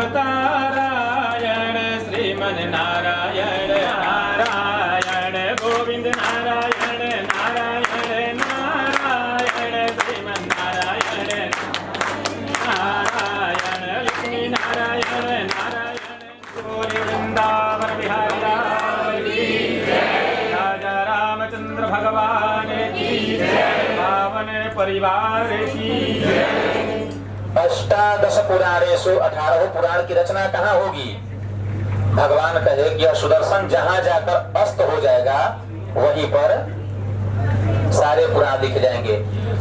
अवतारायण श्रीमन नारायण नारायण गोविंद नारायण नारायण नारायण श्रीमन नारायण नारायण लक्ष्मी नारायण नारायण गोरी वृंदावन बिहारी राजा रामचंद्र भगवान की पावन परिवार की। अष्टादश पुराणेषु 18 पुराण की रचना कहाँ होगी? भगवान कहे कि यह सुदर्शन जहां जाकर अस्त हो जाएगा वहीं पर सारे पुराण दिख जाएंगे।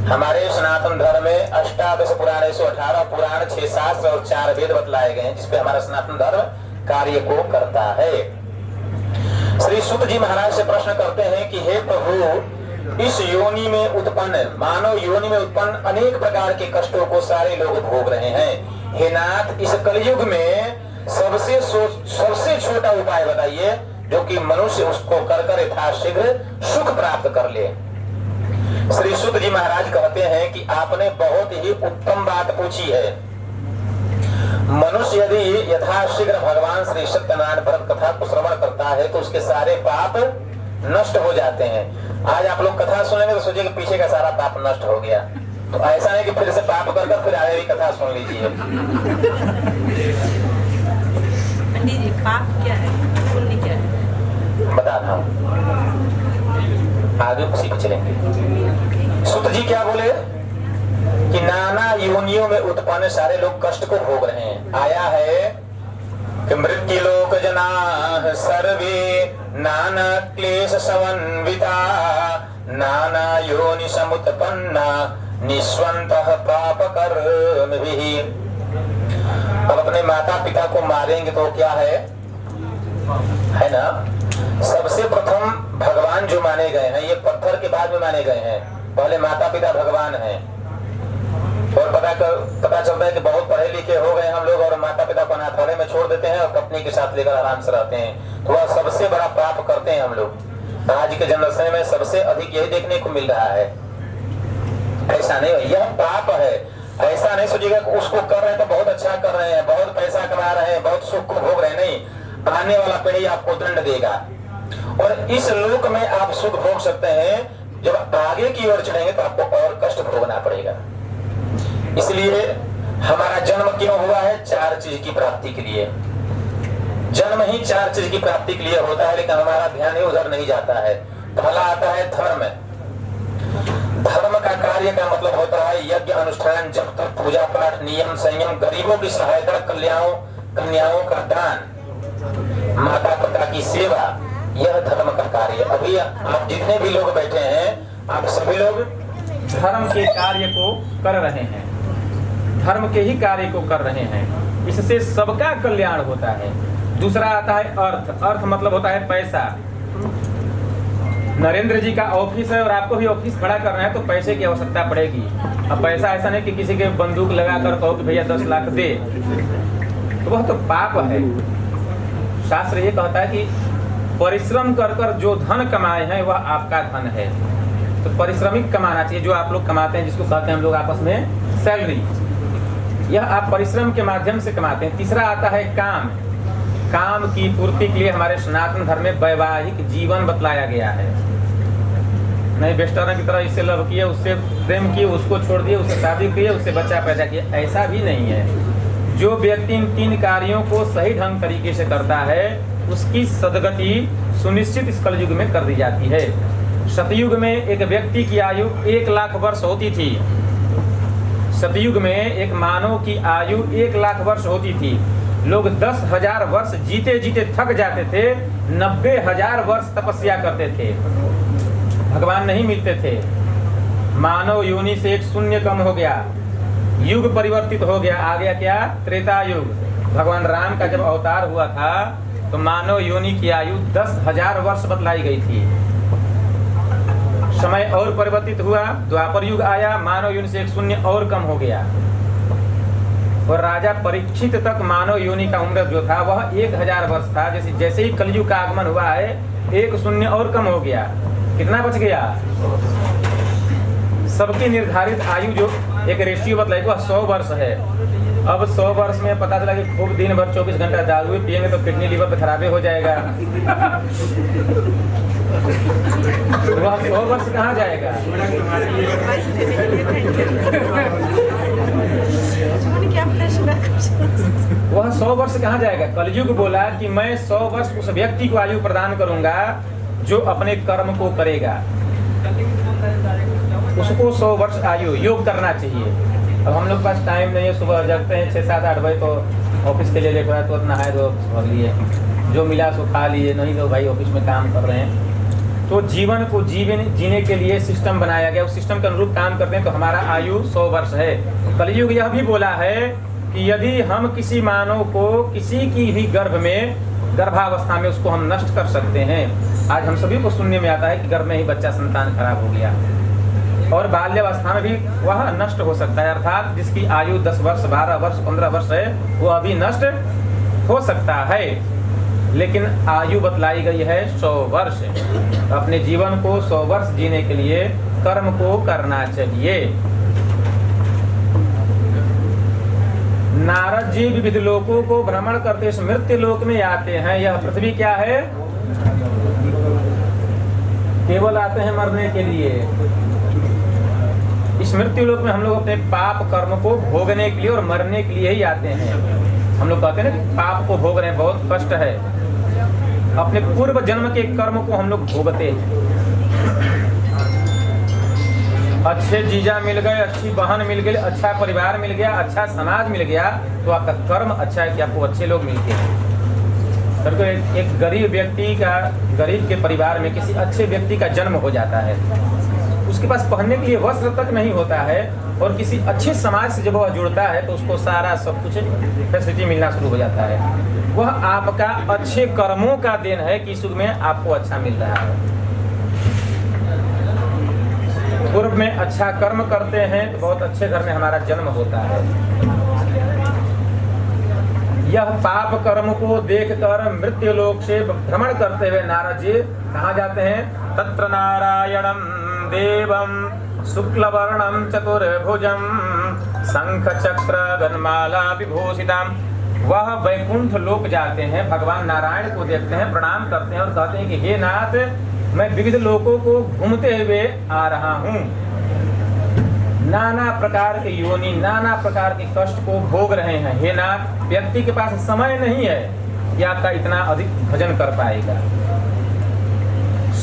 हमारे सनातन धर्म में अष्टादश पुराणेषु 18 पुराण, 6 शास्त्र और 4 वेद बतलाए गए हैं, जिसपे हमारा सनातन धर्म कार्य को करता है। श्री सूत जी महाराज से प्रश्न करते हैं कि हे प्रभु, इस योनि में उत्पन्न, मानव योनि में उत्पन्न अनेक प्रकार के कष्टों को सारे लोग भोग रहे हैं। हे नाथ, इस कलयुग में सबसे छोटा उपाय बताइए जो कि मनुष्य उसको कर यथाशीघ्र सुख प्राप्त कर ले। श्री सूत जी महाराज कहते हैं कि आपने बहुत ही उत्तम बात पूछी है। मनुष्य यदि यथाशीघ्र भगवान श्री सत्यनारायण व्रत कथा को श्रवण करता है तो उसके सारे पाप नष्ट हो जाते हैं। आज आप लोग कथा सुनेंगे तो सोचिए कि पीछे का सारा पाप नष्ट हो गया, तो ऐसा नहीं कि फिर से पाप कर फिर आगे भी कथा सुन लीजिए। पंडित जी, पाप क्या है, पुण्य क्या है? बता रहा हूँ, आगे उसी पे चलेंगे। सूत जी क्या बोले कि नाना योनियों में उत्पन्न सारे लोग कष्ट को भोग रहे हैं। आया है कि मृत्यु लोक जना सर्वे नाना क्लेश समन्विता नाना योनि समुत्पन्ना निस्वन्तः पाप कर्मभिः। अब अपने माता पिता को मारेंगे तो क्या है ना? सबसे प्रथम भगवान जो माने गए हैं, ये पत्थर के बाद में माने गए हैं, पहले माता पिता भगवान हैं। और पता चलता है कि बहुत पढ़े लिखे हो गए हम लोग और माता पिता को अनाथालय में छोड़ देते हैं और पत्नी के साथ लेकर आराम से रहते हैं, तो वह सबसे बड़ा पाप करते हैं हम लोग। आज के जनरेशन में सबसे अधिक यही देखने को मिल रहा है। ऐसा नहीं, यह पाप है। ऐसा नहीं सोचिएगा कि उसको कर रहे हैं तो बहुत अच्छा कर रहे हैं, बहुत पैसा कमा रहे हैं, बहुत सुख को भोग रहे हैं। नहीं, आने वाला पीढ़ी आपको दंड देगा और इस लोक में आप सुख भोग सकते हैं, जब आगे की ओर चढ़ेंगे तो आपको और कष्ट भोगना पड़ेगा। इसलिए हमारा जन्म क्यों हुआ है? 4 चीज की प्राप्ति के लिए। जन्म ही 4 चीज की प्राप्ति के लिए होता है, लेकिन हमारा ध्यान ही उधर नहीं जाता है। पहला आता है धर्म। धर्म का कार्य का मतलब होता है यज्ञ अनुष्ठान, जब तक पूजा पाठ, नियम संयम, गरीबों की सहायता, कन्याओं का दान, माता पिता की सेवा, यह धर्म का कार्य। अभी आप जितने भी लोग बैठे हैं, आप सभी लोग धर्म के कार्य को कर रहे हैं, धर्म के ही कार्य को कर रहे हैं, इससे सबका कल्याण होता है। दूसरा आता है अर्थ। अर्थ मतलब होता है पैसा। नरेंद्र जी का ऑफिस है और आपको भी ऑफिस खड़ा करना है तो पैसे की आवश्यकता पड़ेगी। अब पैसा ऐसा नहीं कि किसी के बंदूक लगा कर कहो कि भैया 10 लाख दे, तो वह तो पाप है। शास्त्र ये कहता है कि परिश्रम कर जो धन कमाए हैं वह आपका धन है। तो परिश्रमिक कमाना चाहिए, जो आप लोग कमाते हैं, जिसको कहते हैं हम लोग आपस में सैलरी, यह आप परिश्रम के माध्यम से कमाते हैं। तीसरा आता है काम। काम की पूर्ति के लिए हमारे सनातन धर्म में वैवाहिक जीवन बतलाया गया है। नहीं वेस्टर्न की तरह इससे लव किए, उससे प्रेम किए, उसको छोड़ दिए, उससे शादी किए, उससे बच्चा पैदा किया, ऐसा भी नहीं है। जो व्यक्ति इन 3 कार्यों को सही ढंग तरीके से करता है उसकी सदगति सुनिश्चित इस कलयुग में कर दी जाती है। सतयुग में एक व्यक्ति की आयु 1 लाख वर्ष होती थी। सतयुग में एक मानव की आयु 1 लाख वर्ष होती थी। लोग 10,000 वर्ष जीते जीते थक जाते थे, 90,000 वर्ष तपस्या करते थे, भगवान नहीं मिलते थे। मानव योनि से एक शून्य कम हो गया, युग परिवर्तित हो गया, आ गया क्या? त्रेता युग। भगवान राम का जब अवतार हुआ था तो मानव योनि की आयु 10,000 वर्ष बतलाई गई थी। समय और परिवर्तित हुआ, द्वापर युग आया, मानव योनि से एक शून्य और कम हो गया। और राजा परीक्षित तक मानव योनि का उम्र जो था वह 1,000 वर्ष था। जैसे ही कलयुग का आगमन हुआ है, एक शून्य और कम हो गया। कितना बच गया? सबकी निर्धारित आयु जो एक रेशियो बतलाई वह 100 वर्ष है। अब 100 वर्ष में पता चला कि खूब दिन भर 24 घंटा दारू पिएंगे तो किडनी लीवर पे खराबी हो जाएगा। वह 100 वर्ष कहाँ जाएगा? वह 100 वर्ष कहाँ जाएगा? कलयुग बोला कि मैं 100 वर्ष उस व्यक्ति को आयु प्रदान करूंगा जो अपने कर्म को करेगा। उसको 100 वर्ष आयु योग करना चाहिए। अब हम लोग पास टाइम नहीं है, सुबह जगते हैं 6, 7, 8 बजे तो ऑफिस के लिए लेट हुआ है, तो नहाए धो भाग लिए, जो मिला सो खा लिए, नहीं तो भाई ऑफिस में काम कर रहे हैं। तो जीवन को जीने के लिए सिस्टम बनाया गया, उस सिस्टम के अनुरूप काम करते हैं तो हमारा आयु 100 वर्ष है। कलयुग यह भी बोला है कि यदि हम किसी मानव को किसी की भी गर्भावस्था में उसको हम नष्ट कर सकते हैं। आज हम सभी को सुनने में आता है कि गर्भ में ही बच्चा संतान खराब हो गया, और बाल्यावस्था में भी वह नष्ट हो सकता है। अर्थात जिसकी आयु 10 वर्ष, 12 वर्ष, 15 वर्ष है वो अभी नष्ट हो सकता है। लेकिन आयु बतलाई गई है 100 वर्ष। अपने जीवन को 100 वर्ष जीने के लिए कर्म को करना चाहिए। नारद जी विविध लोकों को भ्रमण करते इस मृत्यु लोक में आते हैं। यह पृथ्वी क्या है? केवल आते हैं मरने के लिए। इस मृत्यु लोक में हम लोग अपने पाप कर्म को भोगने के लिए और मरने के लिए ही आते हैं। हम लोग कहते हैं ना कि पाप को भोग रहे हैं, बहुत कष्ट है। अपने पूर्व जन्म के कर्म को हम लोग भोगते हैं। अच्छे जीजा मिल गए, अच्छी बहन मिल गई, अच्छा परिवार मिल गया, अच्छा समाज मिल गया, तो आपका कर्म अच्छा है कि आपको अच्छे लोग मिलते हैं। तो एक गरीब व्यक्ति का, गरीब के परिवार में किसी अच्छे व्यक्ति का जन्म हो जाता है, उसके पास पहनने के लिए वस्त्र तक नहीं होता है, और किसी अच्छे समाज से जब वह जुड़ता है तो उसको सारा सब कुछ फैसिलिटी मिलना शुरू हो जाता है। वह आपका अच्छे कर्मों का देन है कि इस युग में आपको अच्छा मिल रहा है। पूर्व में अच्छा कर्म करते हैं तो बहुत अच्छे घर में हमारा जन्म होता है। यह पाप कर्म को देखकर मृत्यु लोक से भ्रमण करते हुए नारद जी कहाँ जाते हैं? तत्र नारायणं देवं शुक्लवर्णं चतुर्भुजं शंख चक्र गणमाला विभूषितम्। वह वैकुंठ लोक जाते हैं, भगवान नारायण को देखते हैं, प्रणाम करते हैं और कहते हैं कि हे नाथ, मैं विविध लोकों को घूमते हुए आ रहा हूँ। नाना प्रकार के योनि, नाना प्रकार के कष्ट को भोग रहे हैं। हे नाथ, व्यक्ति के पास समय नहीं है कि आपका इतना अधिक भजन कर पाएगा।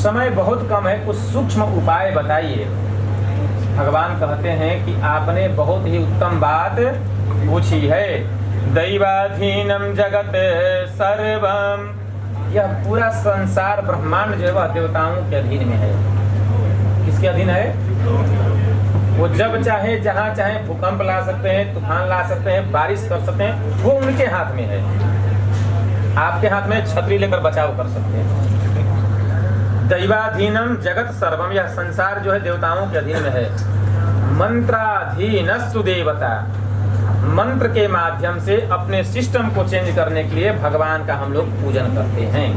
समय बहुत कम है, कुछ सूक्ष्म उपाय बताइए। भगवान कहते हैं कि आपने बहुत ही उत्तम बात पूछी है। दैवाधीनम जगत सर्वम, यह पूरा संसार ब्रह्मांड जो है वह देवताओं के अधीन में है। किसके अधीन है? वो जब चाहे जहाँ चाहे भूकंप ला सकते हैं, तूफान ला सकते हैं, बारिश कर सकते हैं, वो उनके हाथ में है। आपके हाथ में छतरी लेकर बचाव कर सकते हैं। दैवाधीनम जगत सर्वम, यह संसार जो है देवताओं के अधीन में है। मंत्राधीनस्तु देवता, मंत्र के माध्यम से अपने सिस्टम को चेंज करने के लिए भगवान का हम लोग पूजन करते हैं।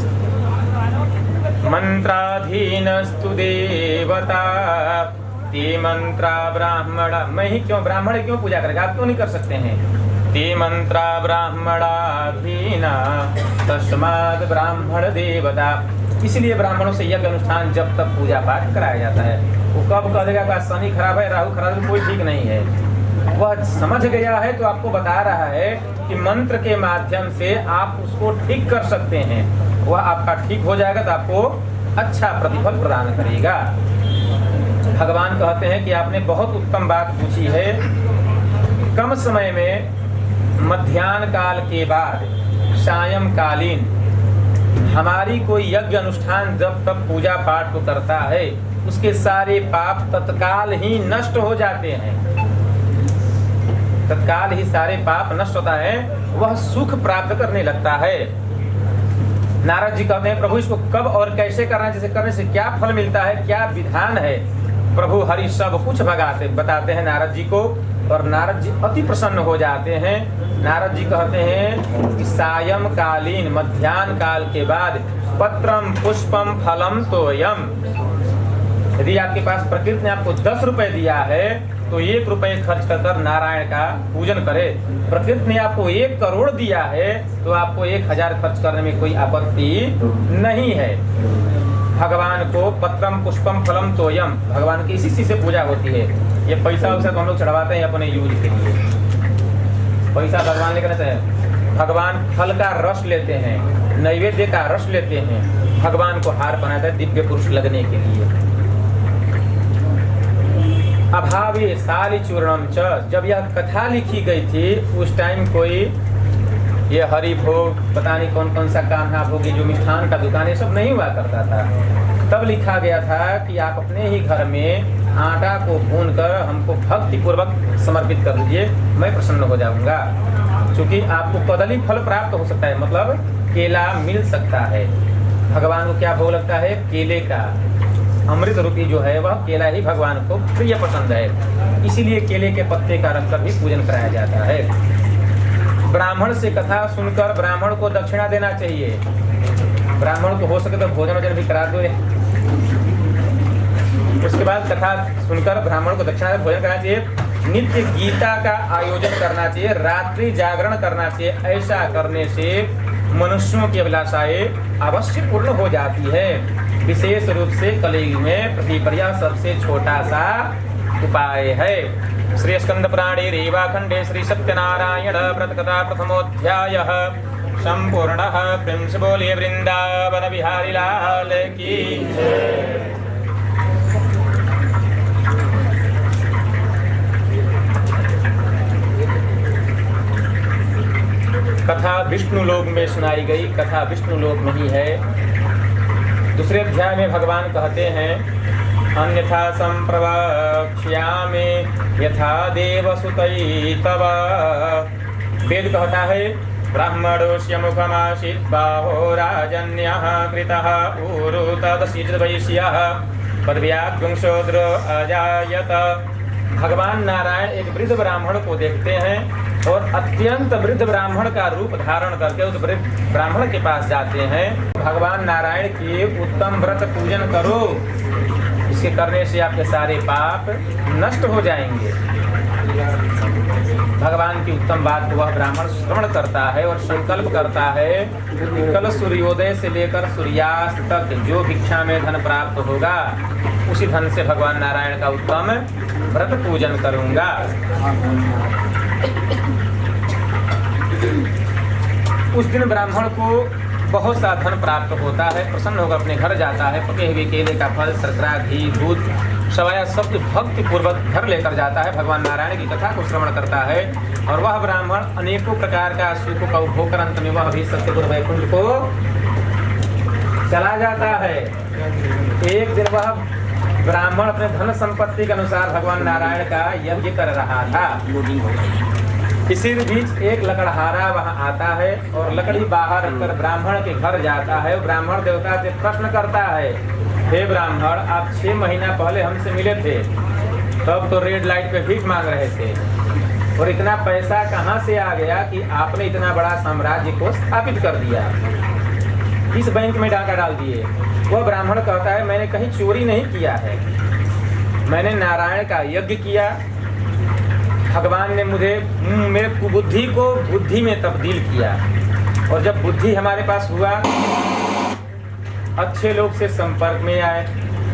मंत्राधीनस्तु देवता ते मंत्रा ब्राह्मण, मैं ही क्यों, ब्राह्मण क्यों पूजा करेगा? आप क्यों नहीं कर सकते हैं? ते मंत्रा ब्राह्मणाधीना तस्माद ब्राह्मण देवता, इसलिए ब्राह्मणों से यज्ञ अनुष्ठान जब तक पूजा पाठ कराया जाता है। वो कब कह देगा कि शनि खराब है, राहु खराब है, कोई ठीक नहीं है। वह समझ गया है तो आपको बता रहा है कि मंत्र के माध्यम से आप उसको ठीक कर सकते हैं। वह आपका ठीक हो जाएगा तो आपको अच्छा प्रतिफल प्रदान करेगा। भगवान कहते हैं कि आपने बहुत उत्तम बात पूछी है। कम समय में मध्याह्न काल के बाद सायंकालीन हमारी कोई यज्ञ अनुष्ठान जब तक पूजा पाठ को करता है उसके सारे पाप तत्काल ही नष्ट हो जाते हैं। तत्काल ही सारे पाप नष्ट होता है, वह सुख प्राप्त करने लगता है। नारद जी कहते हैं प्रभु इसको कब और कैसे करना है, जैसे करने से क्या फल मिलता है, क्या विधान है। प्रभु हरि सब कुछ बताते हैं नारद जी को, और नारद जी अति प्रसन्न हो जाते हैं। नारद जी कहते हैं कि सायंकालीन मध्याह्न काल के बाद पत्रम पुष्पम फलम तोयम, यदि आपके पास प्रकृति ने आपको 10 रुपए दिया है तो 1 रुपए खर्च कर नारायण का पूजन करें। प्रकृति ने आपको 1 करोड़ दिया है तो आपको 1000 खर्च करने में कोई आपत्ति नहीं है। भगवान को पत्रम पुष्पम फलम तोयम, भगवान की इसी चीज से पूजा होती है। ये पैसा वैसा तो हम लोग चढ़वाते हैं अपने यूज के लिए, पैसा भगवान लेकर रहते हैं। भगवान फल का रस लेते हैं, नैवेद्य का रस लेते हैं, भगवान को हार बनाता है दिव्य पुरुष लगने के लिए। अभावे साली चूर्णम च, जब यह कथा लिखी गई थी उस टाइम कोई ये हरि भोग पता नहीं कौन कौन सा कान्हा भोग, जो मिष्ठान का दुकान ये सब नहीं हुआ करता था। तब लिखा गया था कि आप अपने ही घर में आटा को भून कर हमको भक्ति पूर्वक समर्पित कर दीजिए, मैं प्रसन्न हो जाऊंगा। क्योंकि आपको कदली फल प्राप्त हो सकता है, मतलब केला मिल सकता है। भगवान को क्या भोग लगता है, केले का। अमृत रूपी जो है वह केला ही भगवान को प्रिय पसंद है, इसीलिए केले के पत्ते का रखकर भी पूजन कराया जाता है। ब्राह्मण से कथा सुनकर ब्राह्मण को दक्षिणा देना चाहिए। ब्राह्मण को हो सके तो भोजन वोजन भी करा दो। उसके बाद कथा सुनकर ब्राह्मण को दक्षिणा दे भोजन करना चाहिए। नित्य गीता का आयोजन करना चाहिए, रात्रि जागरण करना चाहिए। ऐसा करने से मनुष्यों की अभिलाषाएं अवश्य पूर्ण हो जाती है। विशेष रूप से कलयुग में प्रतिपर्या सबसे छोटा सा उपाय है। श्री स्कंद पुराणे रेवाखंडे श्री सत्यनारायण व्रत कथा प्रथमोध्यायः संपूर्णः। प्रेम से बोलिए वृंदावन बिहारी लाल की जय। कथा विष्णु लोक में सुनाई गई, कथा विष्णु लोक में ही है। दूसरे अध्याय में भगवान कहते हैं अन्यथा संप्रवक्ष्यामि यथा देवसुतै तव। वेद कहता है ब्राह्मणोस्य मुखमासीत् बाहो राजन्यः कृतः ऊरु तदसीत् वैश्यः पदव्याद्वंशोद्र अजायत। भगवान नारायण एक वृद्ध ब्राह्मण को देखते हैं और अत्यंत वृद्ध ब्राह्मण का रूप धारण करके उस वृद्ध ब्राह्मण के पास जाते हैं। भगवान नारायण की उत्तम व्रत पूजन करो, इसके करने से आपके सारे पाप नष्ट हो जाएंगे। भगवान की उत्तम बात को वह ब्राह्मण श्रवण करता है और संकल्प करता है कि कल सूर्योदय से लेकर सूर्यास्त तक जो भिक्षा में धन प्राप्त होगा उसी धन से भगवान नारायण का उत्तम व्रत पूजन करूंगा। उस दिन ब्राह्मण को बहुत सा धन प्राप्त होता है, प्रसन्न होकर अपने घर जाता है। पके हुए केले का फल, शर्करा, घी, दूध, सवाया सब भक्ति पूर्वक घर लेकर जाता है। भगवान नारायण की कथा को श्रवण करता है और वह ब्राह्मण अनेकों प्रकार का सुख का उपभोग कर अंत में वह भी सत्यपुर वैकुंठ को चला जाता है। एक दिन वह ब्राह्मण अपने धन संपत्ति के अनुसार भगवान नारायण का यज्ञ कर रहा था। इसी बीच एक लकड़हारा वहां आता है और लकड़ी बाहर रखकर ब्राह्मण के घर जाता है। ब्राह्मण देवता से प्रश्न करता है, हे ब्राह्मण, आप 6 महीना पहले हमसे मिले थे, तब तो रेड लाइट पे भीख मांग रहे थे, और इतना पैसा कहां से आ गया कि आपने इतना बड़ा साम्राज्य को स्थापित कर दिया, इस बैंक में डाका डाल दिए। वह ब्राह्मण कहता है, मैंने कहीं चोरी नहीं किया है, मैंने नारायण का यज्ञ किया। भगवान ने मेरे कुबुद्धि को बुद्धि में तब्दील किया, और जब बुद्धि हमारे पास हुआ अच्छे लोग से संपर्क में आए,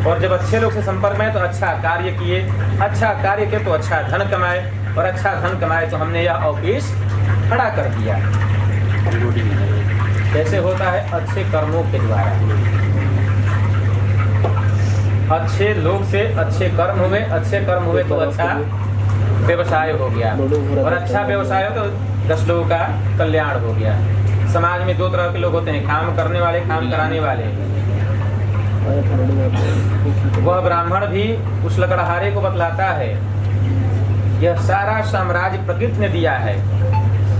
और जब अच्छे लोग से संपर्क में आए तो अच्छा कार्य किए, अच्छा कार्य किए तो अच्छा धन कमाए, और अच्छा धन कमाए तो हमने यह ऑफिस खड़ा कर दिया। कैसे होता है? अच्छे कर्मों के द्वारा। अच्छे लोग से अच्छे कर्म हुए, अच्छे कर्म हुए तो अच्छा व्यवसाय हो गया, और अच्छा व्यवसाय हो तो 10 लोगों का कल्याण हो गया। समाज में 2 तरह के लोग होते हैं, काम करने वाले, काम कराने वाले। वह ब्राह्मण भी उस लकड़हारे को बतलाता है, यह सारा साम्राज्य प्रकृति ने दिया है,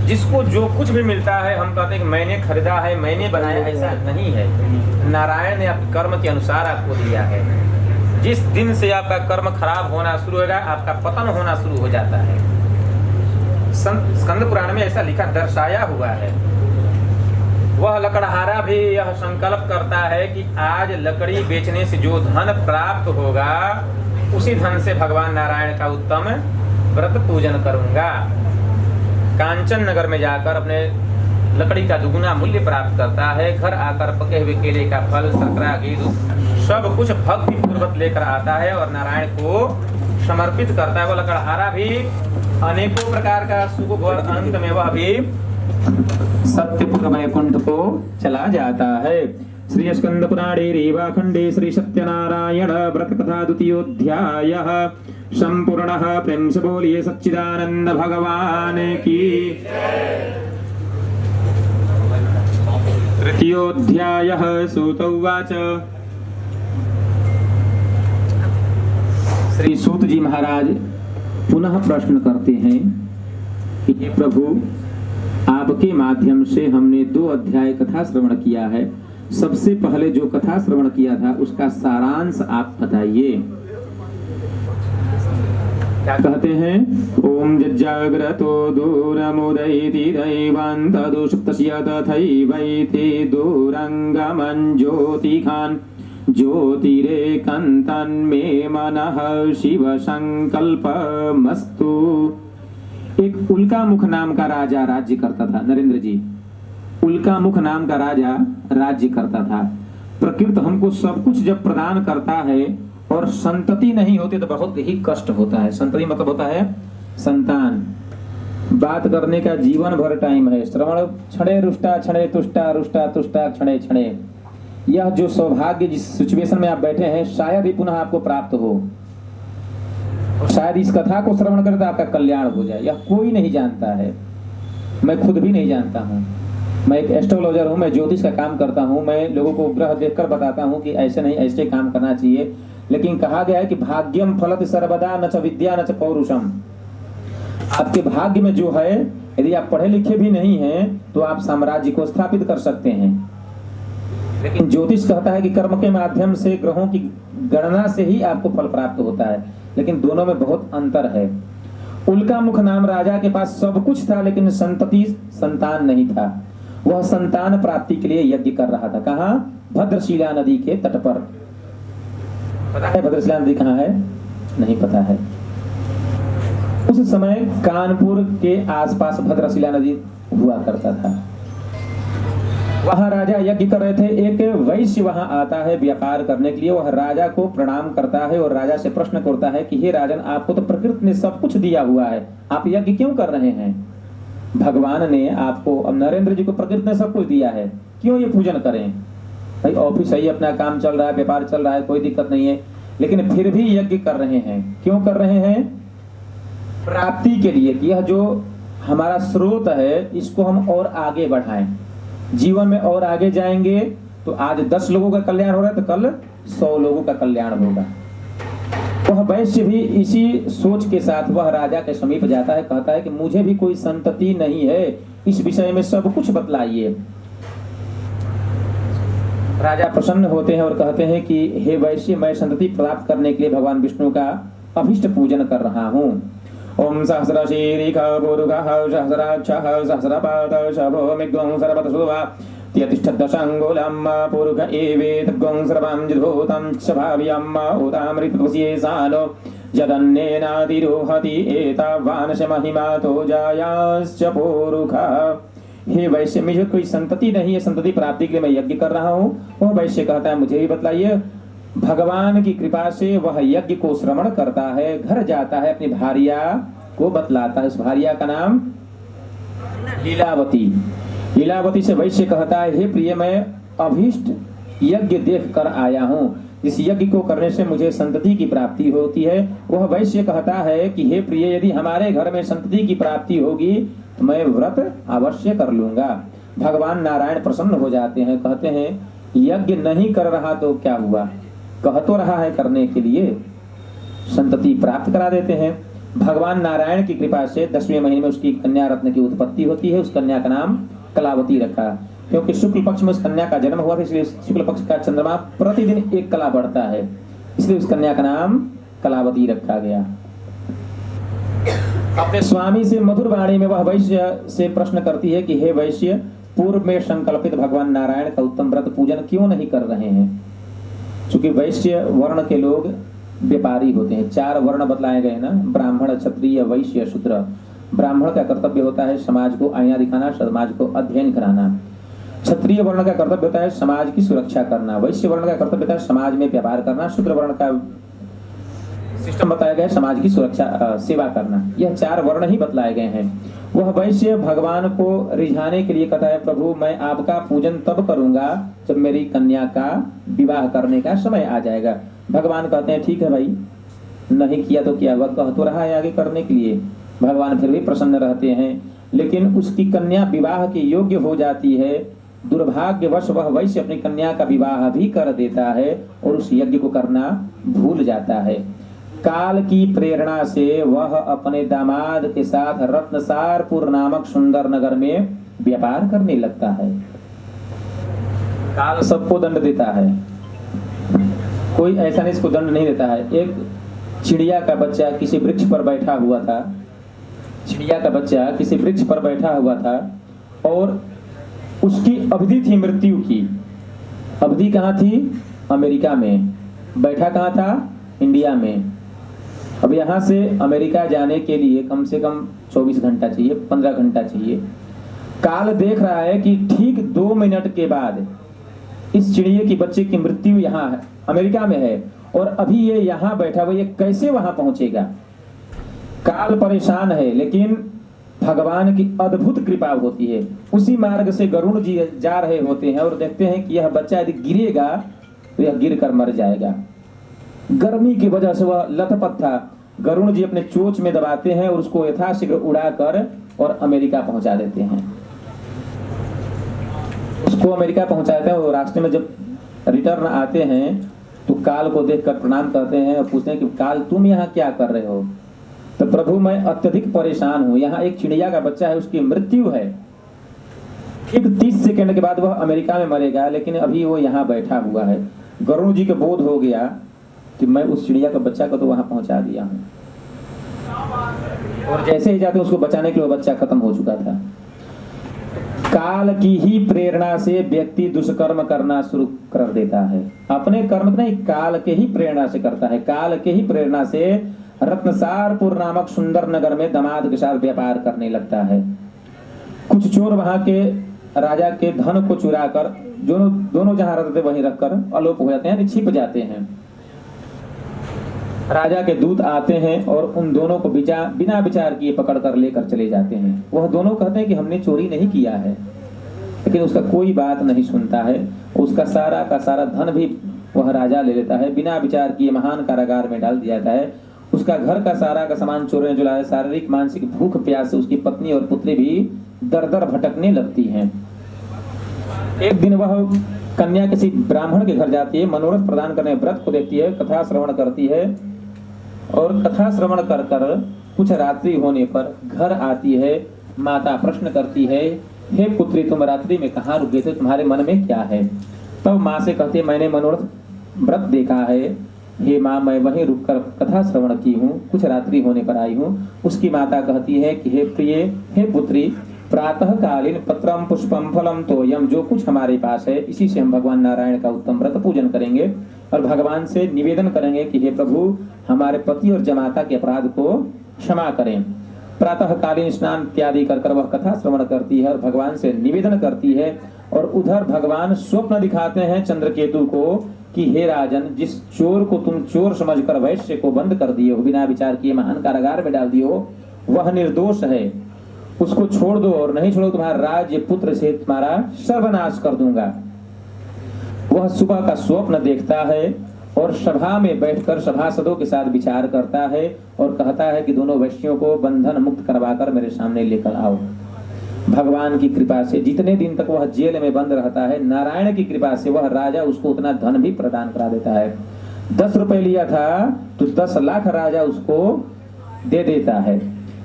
जिसको जो कुछ भी मिलता है हम कहते हैं कि मैंने खरीदा है, मैंने बनाया, ऐसा नहीं है। नारायण ने आपके कर्म के अनुसार आपको दिया है। जिस दिन से आपका कर्म खराब होना शुरू होगा, आपका पतन होना शुरू हो जाता है। स्कंद पुराण में ऐसा लिखा दर्शाया हुआ है। वह लकड़हारा भी यह संकल्प करता है कि आज लकड़ी बेचने से जो धन प्राप्त होगा, उसी धन से भगवान नारायण का उत्तम व्रत पूजन करूंगा। कांचन नगर में जाकर अपने लकड़ी का दुगुना मूल्य प्राप्त करता है। घर आकर पके हुए केले का फल, शर्करा, घी, दूध सब कुछ भक्ति पूर्वक लेकर आता है और नारायण को समर्पित करता है। वह लकड़हारा भी अनेकों प्रकार का सुख और अंत में वह भी सत्यपुर वैकुंठ को चला जाता है। श्री स्कंद पुराणे रेवा खंडे श्री सत्यनारायण व्रत कथा द्वितीयोध्याय संपूर्णः। प्रेम से बोलिए सच्चिदानंद भगवान की। तृतीयोध्यायः सूत उवाच। श्री सूत जी महाराज पुनः प्रश्न करते हैं कि हे प्रभु, आपके माध्यम से हमने 2 अध्याय कथा श्रवण किया है। सबसे पहले जो कथा श्रवण किया था उसका सारांश आप बताइए। क्या कहते हैं? ओम जज्जाग्रतो दूरमुदयति दैवान्तदुषुप्तस्य तथैवैते दूरङ्गमं ज्योतिखान् ज्योतिरेकन्तन्मे मनः शिव संकल्पमस्तु। एक उल्कामुख नाम का राजा राज्य करता था। नरेंद्र जी, उल्कामुख नाम का राजा राज्य करता था। प्रकृति हमको सब कुछ जब प्रदान करता है और संतति नहीं होती तो बहुत ही कष्ट होता है। संतति मतलब होता है संतान। बात करने का जीवन भर टाइम है। श्रवण क्षणे रुष्टा क्षणे तुष्टा रुष्टा तुष्टा क्षणे क्षणे। यह जो सौभाग्य जिस सिचुएशन में आप बैठे हैं शायद ही पुनः आपको प्राप्त हो, और शायद इस कथा को श्रवण करते आपका कल्याण हो जाए। यह कोई नहीं जानता है, मैं खुद भी नहीं जानता हूँ। मैं एक एस्ट्रोलॉजर हूँ, मैं ज्योतिष का काम करता हूँ। मैं लोगों को ग्रह देखकर बताता हूँ कि ऐसे नहीं ऐसे काम करना चाहिए। लेकिन कहा गया है कि भाग्यम फलत सर्वदा न च विद्या न च पौरुषम। आपके भाग्य में जो है, यदि आप पढ़े लिखे भी नहीं हैं तो आप साम्राज्य को स्थापित कर सकते हैं। लेकिन ज्योतिष कहता है कि कर्म के माध्यम से, ग्रहों की गणना से ही आपको फल प्राप्त होता है। लेकिन दोनों में बहुत अंतर है। उल्कामुख नाम राजा के पास सब कुछ था लेकिन संतति संतान नहीं था। वह संतान प्राप्ति के लिए यज्ञ कर रहा था। कहाँ? भद्रशिला नदी के तट पर। पता है भद्रशिला नदी कहाँ है? नहीं पता है। उस समय कानपुर के आसपास भद्रशिला नदी हुआ करता था। वहां राजा यज्ञ कर रहे थे। एक वैश्य वहां आता है व्यापार करने के लिए। वह राजा को प्रणाम करता है और राजा से प्रश्न करता है कि हे राजन, आपको तो प्रकृति ने सब कुछ दिया हुआ है, आप यज्ञ क्यों कर रहे हैं? भगवान ने आपको, अब नरेंद्र जी को प्रकृति ने सब कुछ दिया है, क्यों ये पूजन करें? भाई ऑफिस सही, अपना काम चल रहा है, व्यापार चल रहा है, कोई दिक्कत नहीं है, लेकिन फिर भी यज्ञ कर रहे हैं। क्यों कर रहे हैं? प्राप्ति के लिए। कि यह जो हमारा स्रोत है इसको हम और आगे बढ़ाएं, जीवन में और आगे जाएंगे तो आज 10 लोगों का कल्याण हो रहा है तो कल 100 लोगों का कल्याण होगा। वह वैश्य भी इसी सोच के साथ वह राजा के समीप जाता है। कहता है कि मुझे भी कोई संतति नहीं है, इस विषय में सब कुछ बतलाइए। राजा प्रसन्न होते हैं और कहते हैं कि हे वैश्य, मैं संतति प्राप्त करने के लिए भगवान विष्णु का अभिष्ट पूजन कर रहा हूँ। ओम सहस्रशीर्षः पुरुषः सहस्राक्षः सहस्रपादः शभो मिग्वं सर्वतसुवा त्यतिष्ठदशाङ्गुलं पुरुष एवेतद्वं सर्वं जिद्भूतं स्वभाव्यं उदामृतवस्येसानो यदन्नेनातिरोहति एतावान् च महिमातो जायाश्च पुरुषः। हे वैश्य, मुझे कोई संतति नहीं है, संतति प्राप्ति के लिए मैं यज्ञ कर रहा हूँ। वह वैश्य कहता है मुझे भी बतलाइए। भगवान की कृपा से वह यज्ञ को श्रवण करता है, घर जाता है, अपनी भार्या को बतलाता है। उस भार्या का नाम लीलावती। लीलावती से वैश्य कहता है हे प्रिय, मैं अभीष्ट यज्ञ देख कर आया हूँ, इस यज्ञ को करने से मुझे संतति की प्राप्ति होती है। वह वैश्य कहता है कि हे प्रिय, यदि हमारे घर में संतति की प्राप्ति होगी तो मैं व्रत अवश्य कर लूंगा। भगवान नारायण प्रसन्न हो जाते हैं, कहते हैं यज्ञ नहीं कर रहा तो क्या हुआ, कह तो रहा है करने के लिए, संतति प्राप्त करा देते हैं। भगवान नारायण की कृपा से 10वें महीने में उसकी कन्या रत्न की उत्पत्ति होती है। उस कन्या का नाम कलावती रखा, क्योंकि शुक्ल पक्ष में उस कन्या का जन्म हुआ था, इसलिए शुक्ल पक्ष का चंद्रमा प्रतिदिन एक कला बढ़ता है, इसलिए उस कन्या का नाम कलावती रखा गया। अपने स्वामी से मधुर वाणी में वह वैश्य से प्रश्न करती है कि हे वैश्य, पूर्व में संकल्पित भगवान नारायण का उत्तम व्रत पूजन क्यों नहीं कर रहे हैं? क्योंकि वैश्य वर्ण के लोग व्यापारी होते हैं। 4 वर्ण बतलाए गए ना, ब्राह्मण, क्षत्रिय, वैश्य, शूद्र। ब्राह्मण का कर्तव्य होता है समाज को आईना दिखाना, समाज को अध्ययन कराना। क्षत्रिय वर्ण का कर्तव्य होता है समाज की सुरक्षा करना। वैश्य वर्ण का कर्तव्य होता है समाज में व्यापार करना। शूद्र वर्ण का सिस्टम बताया गया है समाज की सुरक्षा सेवा करना। यह 4 वर्ण ही बतलाए गए हैं। वह वैश्य भगवान को रिझाने के लिए कहता है, प्रभु मैं आपका पूजन तब करूंगा जब मेरी कन्या का विवाह करने का समय आ जाएगा। भगवान कहते हैं ठीक है भाई, नहीं किया तो क्या हुआ, कह तो रहा है आगे करने के लिए। भगवान फिर भी प्रसन्न रहते हैं, लेकिन उसकी कन्या विवाह के योग्य हो जाती है। दुर्भाग्यवश वह वैश्य अपनी कन्या का विवाह भी कर देता है और उस यज्ञ को करना भूल जाता है। काल की प्रेरणा से वह अपने दामाद के साथ रत्नसारपुर नामक सुंदर नगर में व्यापार करने लगता है। काल सबको दंड देता है, कोई ऐसा नहीं इसको दंड नहीं देता है। एक चिड़िया का बच्चा किसी वृक्ष पर बैठा हुआ था, चिड़िया का बच्चा किसी वृक्ष पर बैठा हुआ था और उसकी अवधि थी मृत्यु की। अवधि कहाँ थी? अमेरिका में। बैठा कहाँ था? इंडिया में। अब यहाँ से अमेरिका जाने के लिए कम से कम 24 घंटा चाहिए, 15 घंटा चाहिए। काल देख रहा है कि ठीक 2 मिनट के बाद इस चिड़िए की बच्चे की मृत्यु यहाँ है, अमेरिका में है, और अभी ये यहाँ बैठा हुआ, ये कैसे वहां पहुंचेगा? काल परेशान है, लेकिन भगवान की अद्भुत कृपा होती है। उसी मार्ग से गरुड़ जी जा रहे होते हैं और देखते हैं कि यह बच्चा यदि गिरेगा तो यह गिर कर मर जाएगा। गर्मी की वजह से वह लथपथ था। गरुड़ जी अपने चोंच में दबाते हैं और उसको यथाशीघ्र उड़ाकर और अमेरिका पहुंचा देते हैं। उसको अमेरिका पहुंचा देते हैं। और रास्ते में जब रिटर्न आते हैं तो काल को देखकर प्रणाम करते हैं और पूछते हैं कि काल तुम यहाँ क्या कर रहे हो? तो प्रभु मैं अत्यधिक परेशान हूँ, यहाँ एक चिड़िया का बच्चा है, उसकी मृत्यु है, ठीक 30 सेकंड के बाद वह अमेरिका में मरेगा, लेकिन अभी वो यहाँ बैठा हुआ है। गरुड़ जी को बोध हो गया कि मैं उस चिड़िया का बच्चा को तो वहां पहुंचा दिया हूं, और जैसे ही जाते उसको बचाने के लिए वो बच्चा खत्म हो चुका था। काल की ही प्रेरणा से व्यक्ति दुष्कर्म करना शुरू कर देता है। अपने कर्म नहीं, काल के ही प्रेरणा से करता है। काल के ही प्रेरणा से रत्नसारपुर नामक सुंदर नगर में दामाद के साथ व्यापार करने लगता है। कुछ चोर वहां के राजा के धन को चुरा कर दोनों जहां रहते थे वहीं रखकर अलोप हो जाते हैं, छिप जाते हैं। राजा के दूत आते हैं और उन दोनों को बिना विचार किए पकड़ कर लेकर चले जाते हैं। वह दोनों कहते हैं कि हमने चोरी नहीं किया है, लेकिन उसका कोई बात नहीं सुनता है। उसका सारा का सारा धन भी वह राजा ले लेता है, बिना विचार किए महान कारागार में डाल दिया जाता है। उसका घर का सारा का सामान चोरों ने चुराया। शारीरिक मानसिक भूख प्यास से उसकी पत्नी और पुत्री भी दर दर भटकने लगती हैं। एक दिन वह कन्या किसी ब्राह्मण के घर जाती है, मनोरथ प्रदान करने व्रत को देखती है, कथा श्रवण करती है, और कथा श्रवण कर कर कुछ रात्रि होने पर घर आती है। माता प्रश्न करती है, हे पुत्री तुम रात्रि में कहाँ रुके थे, तुम्हारे मन में क्या है? तब माँ से कहती है, मैंने मनोरथ व्रत देखा है, हे माँ मैं वहीं रुककर कथा श्रवण की हूँ, कुछ रात्रि होने पर आई हूँ। उसकी माता कहती है कि हे प्रिय, हे पुत्री, प्रातः कालीन पत्रम पुष्पम फलम तोयम, जो कुछ हमारे पास है इसी से हम भगवान नारायण का उत्तम व्रत पूजन करेंगे और भगवान से निवेदन करेंगे कि हे प्रभु हमारे पति और जमाता के अपराध को क्षमा करें। प्रातः कालीन स्नान इत्यादि कर वह कथा श्रवण करती है और भगवान से निवेदन करती है। और उधर भगवान स्वप्न दिखाते हैं चंद्रकेतु को कि हे राजन, जिस चोर को तुम चोर समझकर वैश्य को बंद कर दिए हो, बिना विचार किए महान कारागार में डाल दिए हो, वह निर्दोष है, उसको छोड़ दो, और नहीं छोड़ो तुम्हारा राज्य पुत्र से तुम्हारा सर्वनाश कर दूंगा। वह सुबह का स्वप्न देखता है और सभा में बैठकर सभासदों के साथ विचार करता है और कहता है कि दोनों वैश्यों को बंधन मुक्त करवाकर मेरे सामने लेकर आओ। भगवान की कृपा से जितने दिन तक वह जेल में बंद रहता है, नारायण की कृपा से वह राजा उसको उतना धन भी प्रदान करा देता है। 10 रुपए लिया था तो 10 लाख राजा उसको दे देता है,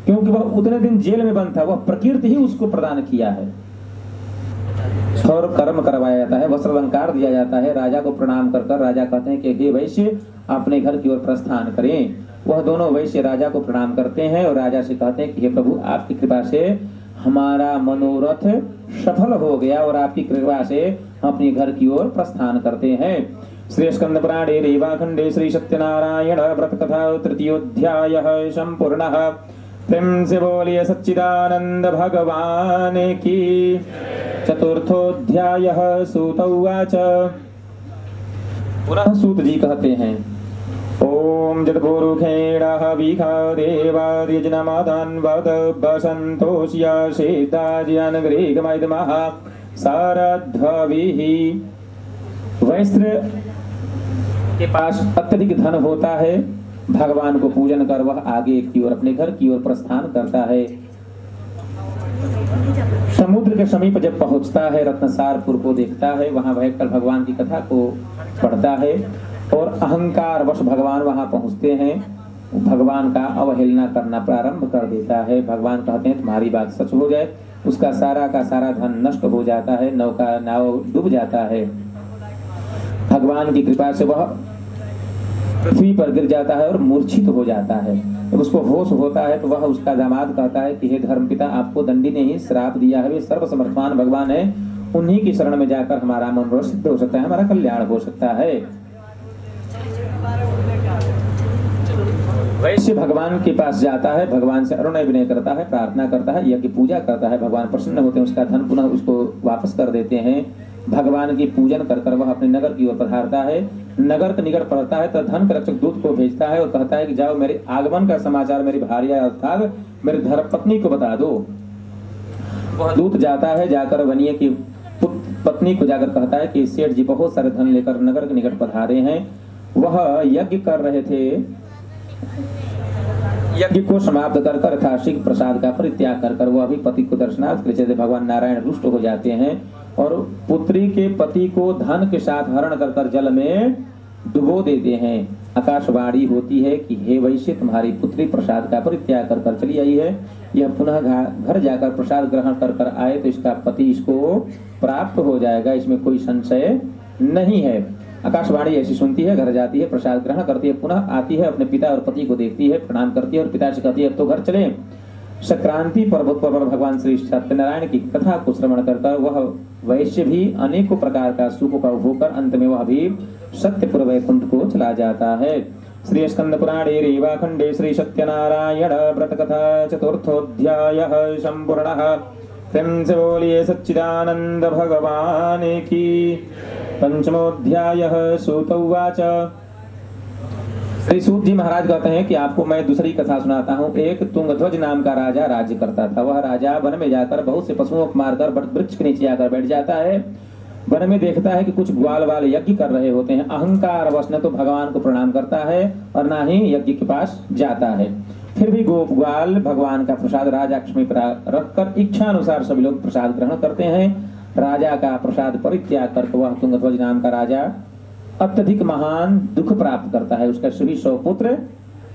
क्योंकि वह उतने दिन जेल में बंद था। वह प्रकृति ही उसको प्रदान किया है। और कर्म करवाया जाता है, वस्त्र अलंकार दिया जाता है। राजा को प्रणाम कर कर राजा कहते हैं कि हे वैश्य, अपने घर की ओर प्रस्थान करें। वह दोनों वैश्य राजा को प्रणाम करते हैं और राजा से कहते हैं कि हे प्रभु, आपकी कृपा से हमारा मनोरथ सफल हो गया और आपकी कृपा से हम अपने घर की ओर प्रस्थान करते हैं। श्री स्कंद पुराणे रेवाखंडे श्री सत्यनारायण व्रत कथा तृतीयोध्याय संपूर्णः। प्रेम से बोलिए सच्चिदानंद भगवान की। चतुर्थोध्यायः सूत उवाच। पुनः सूत जी कहते हैं, ओम जतपुरुषेणः विखा देवार्यजनमादान्वद वसन्तोष्यासेदाज्यान ग्रीगमैदमः सारध्वीः। वैश्य के पास अत्यधिक धन होता है। भगवान को पूजन कर वह आगे की ओर अपने घर की ओर प्रस्थान करता है। समुद्र के समीप जब पहुंचता है, रत्नसारपुर को देखता है। वहां बैठकर भगवान की कथा को पढ़ता है और अहंकार वश भगवान वहां पहुंचते हैं। भगवान का अवहेलना करना प्रारंभ कर देता है। भगवान कहते हैं तुम्हारी बात सच हो जाए। उसका सारा का सारा धन नष्ट हो जाता है, नाव डूब जाता है। भगवान की कृपा से वह पृथ्वी पर गिर जाता है और मूर्छित हो जाता है। जब उसको होश होता है तो वह उसका दामाद कहता है कि हे धर्मपिता, आपको दंडी ने ही श्राप दिया है। वे सर्वसमर्थवान भगवान है, उन्हीं की शरण में जाकर हमारा मनोरथ सिद्ध हो सकता है, हमारा कल्याण हो सकता है। वैश्य भगवान के पास जाता है, भगवान से अरुण विनय करता है, प्रार्थना करता है, यज्ञ पूजा करता है। भगवान प्रसन्न होते हैं, उसका धन पुनः उसको वापस कर देते हैं। भगवान की पूजन कर कर वह अपने नगर की ओर पधारता है। नगर के निकट पड़ता है तो धन के रक्षक दूत को भेजता है और कहता है कि जाओ मेरे आगमन का समाचार मेरी भार्या अर्थात मेरी धर्मपत्नी को बता दो। वह दूत जाता है, जाकर वनीय की पत्नी को जाकर कहता है कि सेठ जी बहुत सारे धन लेकर नगर के निकट पधारे हैं। वह यज्ञ कर रहे थे, यज्ञ को समाप्त कर कर था शीघ्र प्रसाद का परित्याग कर कर वह अभी पति को दर्शनार्थ के लिए भगवान नारायण रुष्ट हो जाते हैं और पुत्री के पति को धन के साथ हरण कर कर जल में डुबो देते हैं। आकाशवाणी होती है कि हे वैश्य, तुम्हारी पुत्री प्रसाद का परित्याग कर कर चली आई है। यह पुनः घर जाकर प्रसाद ग्रहण कर कर आए तो इसका पति इसको प्राप्त हो जाएगा, इसमें कोई संशय नहीं है। आकाशवाणी ऐसी सुनती है, घर जाती है, प्रसाद ग्रहण करती है, पुनः आती है, अपने पिता और पति को देखती है, प्रणाम करती है और पिता से कहती है तो घर चले। संक्रांति पर्वत पर भगवान श्री सत्यनारायण की कथा को श्रवण कर वह वैश्य भी अनेकों प्रकार का सुख का उपभोग कर अंत में वह भी सत्यपुर वैकुंठ को चला जाता है। श्री स्कंद पुराणे रेवाखंडे श्री सत्यनारायण व्रत कथा चतुर्थोध्यायः संपूर्णः। प्रेम से बोलिए सच्चिदानंद भगवान की। पंचमोध्यायः सूत उवाच। श्री सूत जी महाराज कहते हैं कि आपको मैं दूसरी कथा सुनाता हूँ। एक तुंगध्वज नाम का राजा राज्य करता था। वह राजा वन में जाकर बहुत से पशुओं को मारकर वृक्ष के नीचे आकर बैठ जाता है। वन में देखता है कि कुछ ग्वाल वाल यज्ञ कर रहे होते हैं। अहंकार वश न तो भगवान को प्रणाम करता है और न ही यज्ञ के पास जाता है। फिर भी गोप ग्वाल भगवान का प्रसाद राजा में रखकर इच्छा अनुसार सभी लोग प्रसाद ग्रहण करते हैं। राजा का प्रसाद परित्याग करके वह तुंगध्वज नाम का राजा अत्यधिक महान दुख प्राप्त करता है। उसका सभी 100 पुत्र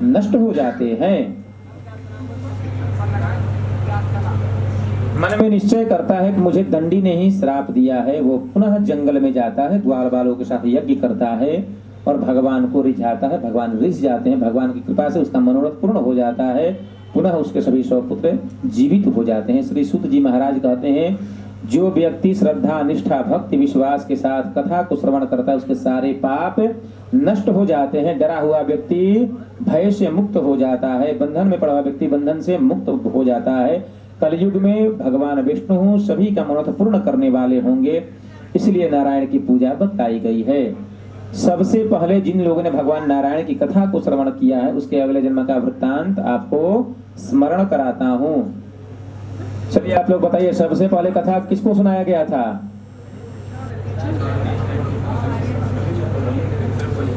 नष्ट हो जाते हैं। मन में निश्चय करता है कि मुझे दंडी ने ही श्राप दिया है। वो पुनः जंगल में जाता है, ग्वाल बालों के साथ यज्ञ करता है और भगवान को रिझाता है। भगवान रिझ जाते हैं। भगवान की कृपा से उसका मनोरथ पूर्ण हो जाता है। पुनः उसके सभी 100 पुत्र जीवित हो जाते हैं। श्री सूत जी महाराज कहते हैं, जो व्यक्ति श्रद्धा निष्ठा भक्ति विश्वास के साथ कथा को श्रवण करता है उसके सारे पाप नष्ट हो जाते हैं। डरा हुआ व्यक्ति भय से मुक्त हो जाता है। बंधन में पड़ा हुआ व्यक्ति बंधन से मुक्त हो जाता है। कलयुग में भगवान विष्णु सभी का मनोरथ पूर्ण करने वाले होंगे, इसलिए नारायण की पूजा बताई गई है। सबसे पहले जिन लोगों ने भगवान नारायण की कथा को श्रवण किया है उसके अगले जन्म का वृत्तांत आपको स्मरण कराता हूँ। चलिए आप लोग बताइए, सबसे पहले कथा किसको सुनाया गया था?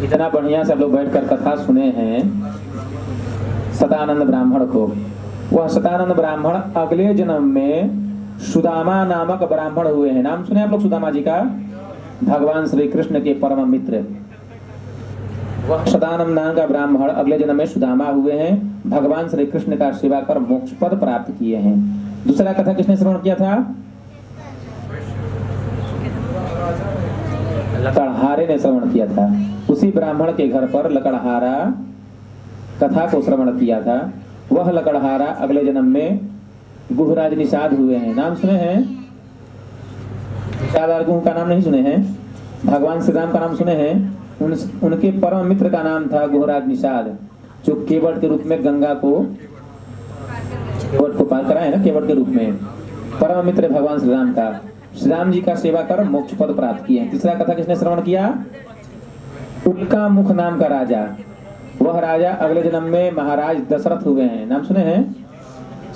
इतना बढ़िया सब लोग बैठकर कथा सुने हैं सतानंद ब्राह्मण को। वह सतानंद ब्राह्मण अगले जन्म में सुदामा नामक ब्राह्मण हुए हैं। नाम सुने आप लोग सुदामा जी का? भगवान श्री कृष्ण के परम मित्र। वह सदानंद नाम का ब्राह्मण अगले जन्म में सुदामा हुए हैं, भगवान श्री कृष्ण का सेवा कर मोक्ष पद प्राप्त किए हैं। दूसरा कथा किसने श्रवण किया था? लकड़हारे ने श्रवण किया था। उसी ब्राह्मण के घर पर लकड़हारा कथा को श्रवण किया था। वह लकड़हारा अगले जन्म में गुहराज निषाद हुए हैं। नाम सुने हैं? निषाद और गुह का नाम नहीं सुने हैं? भगवान श्री राम का नाम सुने हैं? उनके परम मित्र का नाम था गुहराज निषाद, जो केवट के रूप में गंगा को पार कराए ना, केवट के रूप में। परम मित्र भगवान श्री राम का, श्री राम जी का सेवा कर मोक्ष पद प्राप्त किए हैं। तीसरा कथा किसने श्रवण किया? उल्का मुख नाम का राजा। वह राजा अगले जन्म में महाराज दशरथ हुए हैं। नाम सुने हैं?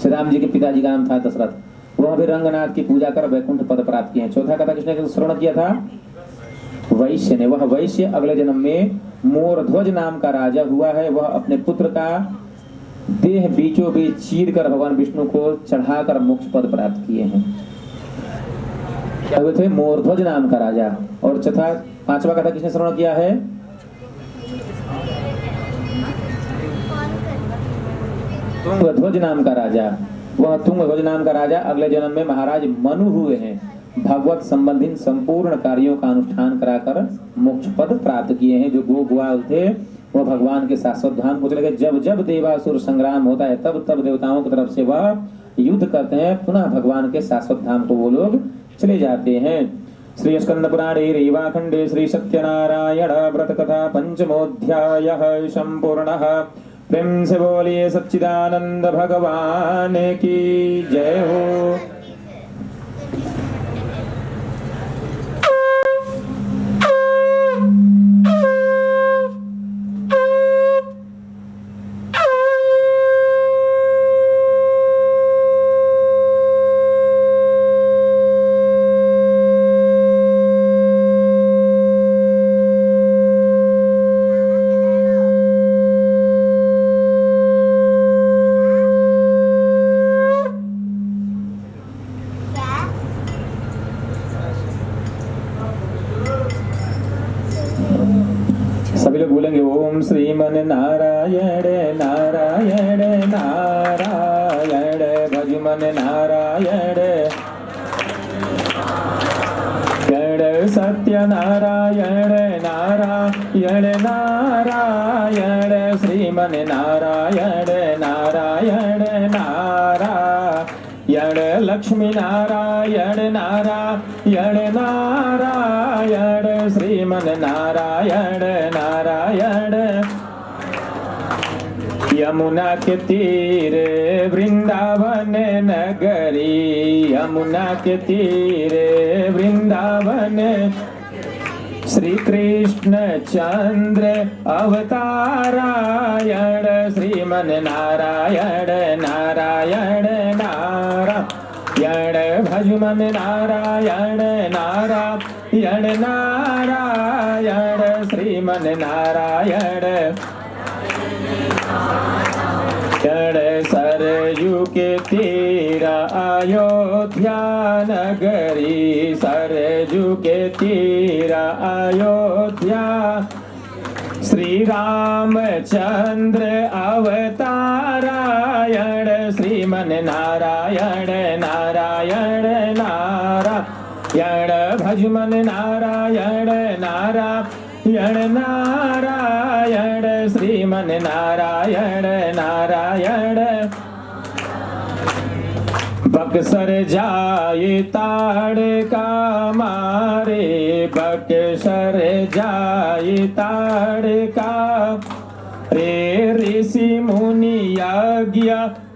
श्री राम जी के पिताजी का नाम था दशरथ। वह भी रंगनाथ की पूजा कर वैकुंठ पद प्राप्त किए हैं। चौथा कथा किसने श्रवण किया था? वैश्य ने। वह वैश्य अगले जन्म में मोरध्वज नाम का राजा हुआ है। वह अपने पुत्र का देह बीचों बीच चीर कर भगवान विष्णु को चढ़ाकर मोक्ष पद प्राप्त किए हैं। क्या हुए थे? मोरध्वज नाम का राजा। और चौथा पांचवा कथा किसने श्रवण किया है? तुंगध्वज नाम का राजा। वह तुंगध्वज नाम का राजा अगले जन्म में महाराज मनु हुए हैं। भागवत संबंधी संपूर्ण कार्यों का अनुष्ठान कराकर मोक्ष पद प्राप्त किए हैं। जो गो ग्वाल थे वह भगवान के शाश्वत धाम को चले गए। जब जब देवासुर संग्राम होता है तब तब देवताओं की तरफ से वह युद्ध करते हैं, पुनः भगवान के शाश्वत धाम को वो लोग चले जाते हैं। श्री स्कंद पुराणे रेवाखंडे श्री सत्यनारायण व्रत कथा पंचमोध्याय संपूर्णः। प्रेम से बोलिए सच्चिदानंद भगवान की जय हो। श्रीमन नारायण नारायण नारायण भजमन नारायण सत्य नारायण नारायण नारायण श्रीमन नारायण नारायण नारायण लक्ष्मी नारायण नारायण नारायण श्रीमन नारायण नारायण यमुना के तीरे वृंदावन नगरी यमुना के तीरे वृंदावन श्री कृष्ण चंद्र अवतारायण श्रीमन नारायण नारायण नारायण भजमन नारायण नारायण नारायण श्रीमन नारायण सरयू के तीरा अयोध्या नगरी सरयू के तीरा अयोध्या श्री रामचंद्र अवतारायण श्रीमन नारायण नारायण नारायण भजमन नारायण नारायण नारायण श्रीमन नारायण नारायण बक्सर जाए ताड़का मारे बक्सर जाए ताड़का रे ऋषि मुनि यज्ञ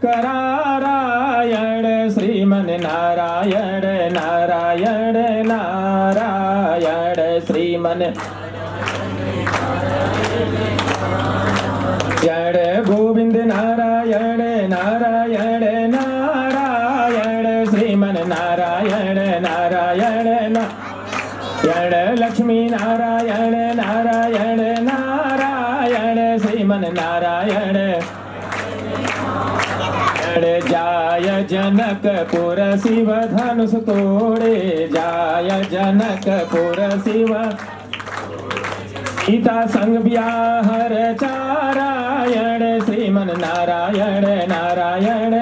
करारायण श्रीमन नारायण नारायण नारायण श्रीमन जड़ गोविंद नारायण नारायण नारायण श्रीमन नारायण नारायण नारायण लक्ष्मी नारायण नारायण नारायण श्रीमन नारायण जाय जनकपुर शिव धनुष तोड़े, जाय जनकपुर शिव सीता संग ब्याहर चारायण, श्रीमन नारायण नारायण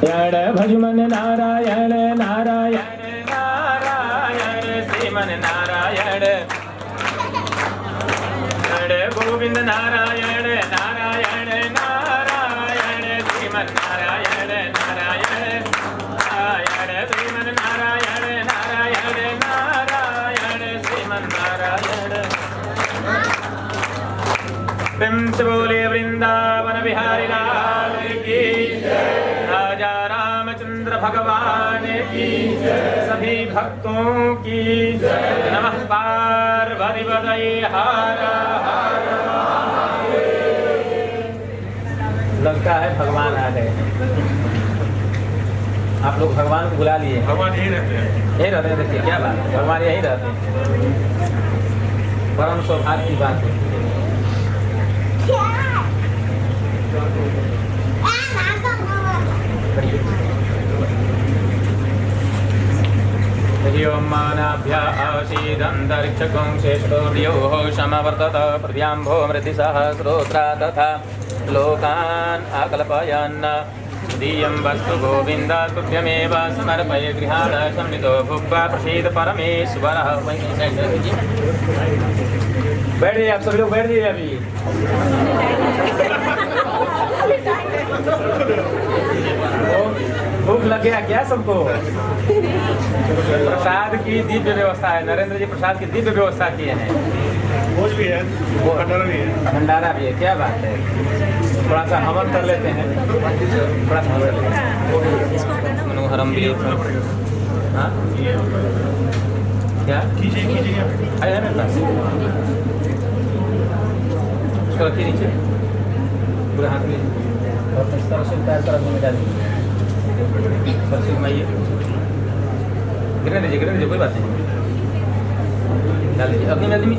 यण भजमन नारायण नारायण नारायण, श्रीमन नारायण गोविंद नारायण नारायण नारायण, श्रीमन नारायण नारायण नारायण, श्रीमन नारायण नारायण नारायण, श्रीमन नारायण। प्रेम से बोले वृंदावन बिहारी लाल की जय, राजा रामचंद्र भगवान की जय, सभी भक्तों की जय। नमः पार्वती पतये हर हर महादेव। लगता है भगवान आ गए। आप लोग भगवान को बुला लिए? भगवान यही रहते हैं। यही रहते हैं। देखिए क्या बात, भगवान यही रहते हैं। परम सौभाग्य की बात है। आसीदन्तरिक्षगं श्रेष्ठोऽर्योः समवर्तत पृथिव्याम्भो मृतिसहस्रोत्रा तथा लोकान् आकल्पयन् दीयं वस्तु गोविन्द तुभ्यमेव समर्पये गृहाण संवितो भुक्त्वा प्रसीद परमेश्वरः। बैठिए आप सभी लोग, बैठिए अभी। भूख लग गया क्या सबको? प्रसाद की दिव्य व्यवस्था है, नरेंद्र जी प्रसाद की दिव्य व्यवस्था किए हैं। भोज भी है, भंडारा भी है। भंडारा भी है, क्या बात है। थोड़ा सा हवन कर लेते हैं, थोड़ा सा हवन मनोहरम भी। हाँ क्या आया मेरे पास? उसको रखिए नीचे पूरे हाथ में और सरसों तैयार कर में डाल दीजिए। सरसों घुमाइए, गिरने दीजिए, कोई बात नहीं, डाल दीजिए अग्नि में। आदमी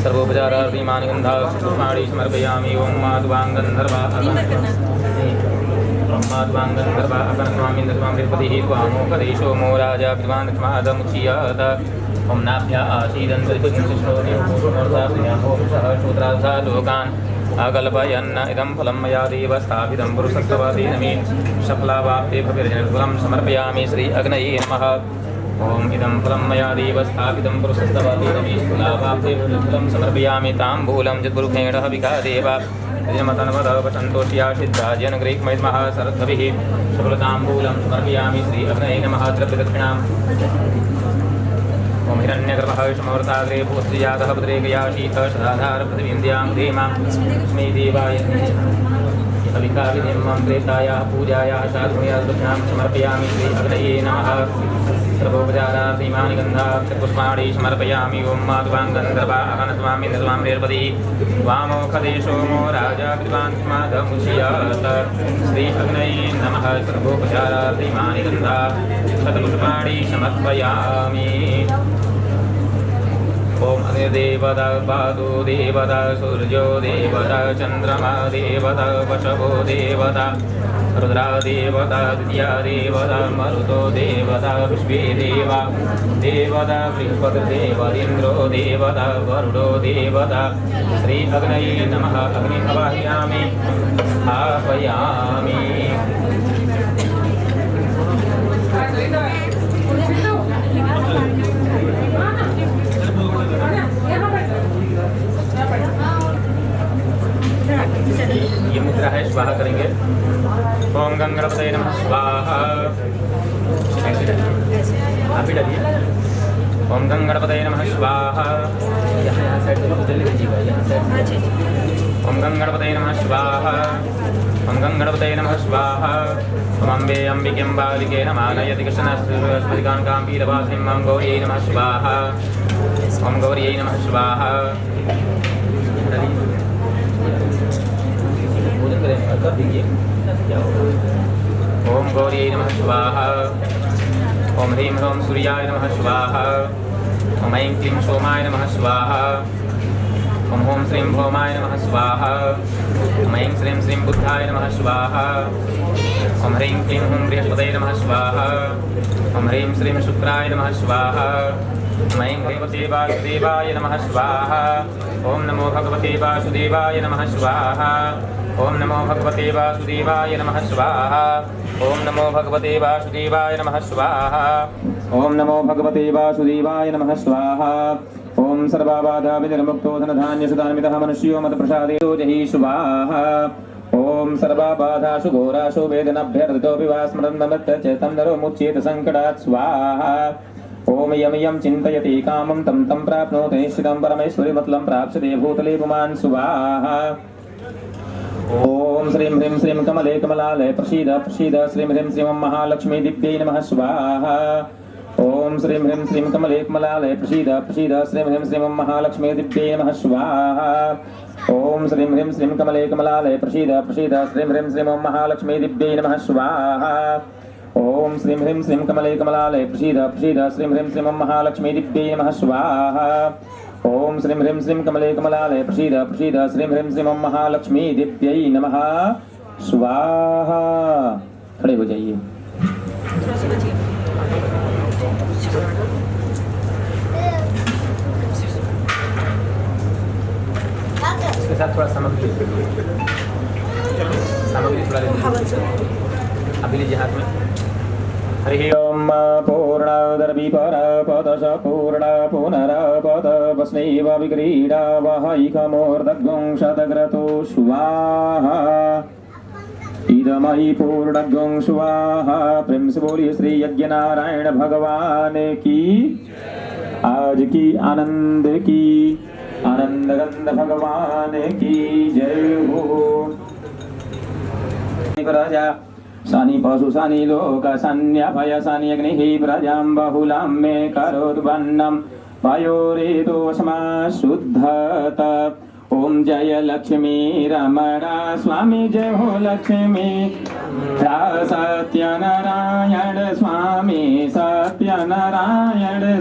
सर्वोपचारार्थिमानि गन्धाक्षपुष्पाणि समर्पयामि। ओं माधवाङ्गन्धर्वा अगनस्वामिन्द्रस्वामिन्द्रस्वामिपतिः त्वामोकदेशो मो राजा विद्वान् ओं नाभ्या आसीदन्तरिक्षोत्राधा लोकान् अकल्पयन् इदं फलं मया देव स्थापितं पुरुषस्तवादेन मे सफलावाप्ते भविर्जनफलं समर्पयामि श्री अग्नये नमः। ओम इदं फलं मया देव स्थापितं पुरुषस्तवादेन मे सफलावाप्ते भविर्जनफलं समर्पयामि ताम्बूलं यद्गुरुखेण हविकादेव दिनमतन्वदवसन्तोष्यासिद्धाजन ग्रीक्मैद्मः सरद्भविः शुभ्रताम्बूलं समर्पयामि श्री अग्नये नमः। द्रव्यदक्षिणाम् ओम हिरण्यगर्भः समवर्ताग्रे भूस्त्रिजातः पुत्रेकया शीतः सदाधार पृथिवीन्द्यां धीमां स्मै देवाय अविकाविधिं प्रेतायाः पूजायाः साधुमया दक्षिणां समर्पयामि श्री अग्नये नमः। सर्वोपचारार्थीमानि गन्धाक्षपुष्पाणि समर्पयामि। ओं माधवाङ्गन्धर्वा अगनस्वामिन्द्रस्वामिर्पतिः वामोखदेशो मो राजा विद्वान् श्री अग्नये नमः। सर्वोपचारार्थीमानि गन्धाक्षपुष्पाणि समर्पयामि। ओम अग्निदेवता पादो देवता सूर्यो देवता चंद्रमा देवता वशवो देवता रुद्रा देवता द्वितीया देवता मरुतो देवता विश्वे देवा देवता बृहस्पतिर्देवतीन्द्रो देवता वरुणो देवता श्री अग्नये नमः। अग्नि आवाहयामि स्थापयामि। ये मुद्रा है, स्वाहा करेंगे। ओम गंगणपतये नमः स्वाहा। आप भी डालिए। ओम गंगणपतये नमः स्वाहा। यहाँ साइड से जल्दी कीजिएगा, यहाँ साइड। ओम गंगणपतये नमः स्वाहा। ओम गंगणपतये नमः स्वाहा। ओम अम्बे अम्बिके बालिके नमः नयति कृष्णस्मृतिकां वीरवासिनीं ओम गौर्यै नमः स्वाहा। ओम गौर्यै नमः स्वाहा। कर दीजिए। ओम गौर्यै नमः स्वाहा। ओम ह्रीं ह्रौं सूर्याय नमः स्वाहा। ओम ऐं क्लीं सोमाय नमः स्वाहा। ओम ओम श्रीं भौमाय नमः स्वाहा। ओम ऐं श्रीं श्रीं बुद्धाय नमः स्वाहा। ओम ह्रीं क्लीं हुं बृहस्पतये नमः स्वाहा। ओम ह्रीं श्रीं शुक्राय नमः स्वाहा। ओम ऐं भगवते वासुदेवाय नमः स्वाहा। ओम नमो भगवते वासुदेवाय नमः स्वाहा। ओम नमो भगवते वासुदेवाय नमः स्वाहा। ओम नमो भगवते वासुदेवाय नमः स्वाहा। ओम नमो भगवते वासुदेवाय नमः स्वाहा। ओम सर्वबाधा विनिर्मुक्तो धनधान्य सुदान्वितः मनुष्यो मत प्रसादेतो जहि स्वाहा। ओम सर्वबाधासु घोरासु वेदनाभ्यर्थितोऽपि वा स्मरन् ममत्त च तं नरो मुच्येत संकटात् स्वाहा। ओम यम यम चिन्तयति कामं तं तं प्राप्नोति निश्चितं परमेश्वरीमतलं प्राप्स्यते भूतले पुमान् स्वाहा। ओम श्रीं ह्रीं श्रीं कमले कमलालय प्रसीद प्रसीद श्रीं ह्रीं श्रीं महालक्ष्मी दिव्यै नमः स्वाहा। ओम श्रीं ह्रीं श्रीं कमले कमलालय प्रसीद प्रसीद श्रीं ह्रीं श्रीं महालक्ष्मी दिव्यै नमः स्वाहा। ओम श्रीं ह्रीं श्रीं कमले कमलालय प्रसीद प्रसीद श्रीं ह्रीं श्रीं महालक्ष्मी दिव्यै नमः स्वाहा। ओम श्रीं ह्रीं श्रीं कमले कमलालय प्रसीद प्रसीद श्रीं ह्रीं श्रीं महालक्ष्मी दिव्यै नमः स्वाहा। ओम श्रीं ह्रीं श्रीं कमले कमलालय प्रसीद प्रसीद श्रीं ह्रीं श्रीं महालक्ष्मी दिव्यै नमः स्वाहा। खड़े हो जाइए। इसके साथ थोड़ा सामग्री थोड़ा लीजिए। अभी लीजिए हाथ में। हरि ओम पूर्णदर्भिपरपदश पूर्ण पुनरपद वस्नैव विक्रीडा वहैकमूर्धगुं शतक्रतु स्वाहा। इदमयि पूर्णगुं स्वाहा। प्रेम से बोलिए श्री यज्ञ नारायण भगवान की। आज की आनंद गंध भगवान की जय हो। प्रजा सानी पशु सानी लोक सान्य भय सानी अग्निः प्रजां बहुलां मे करोद्वन्नं पयोरेदोष्मा शुद्धत। ओम जय लक्ष्मी रमणा स्वामी जय हो लक्ष्मी। सत्यनारायण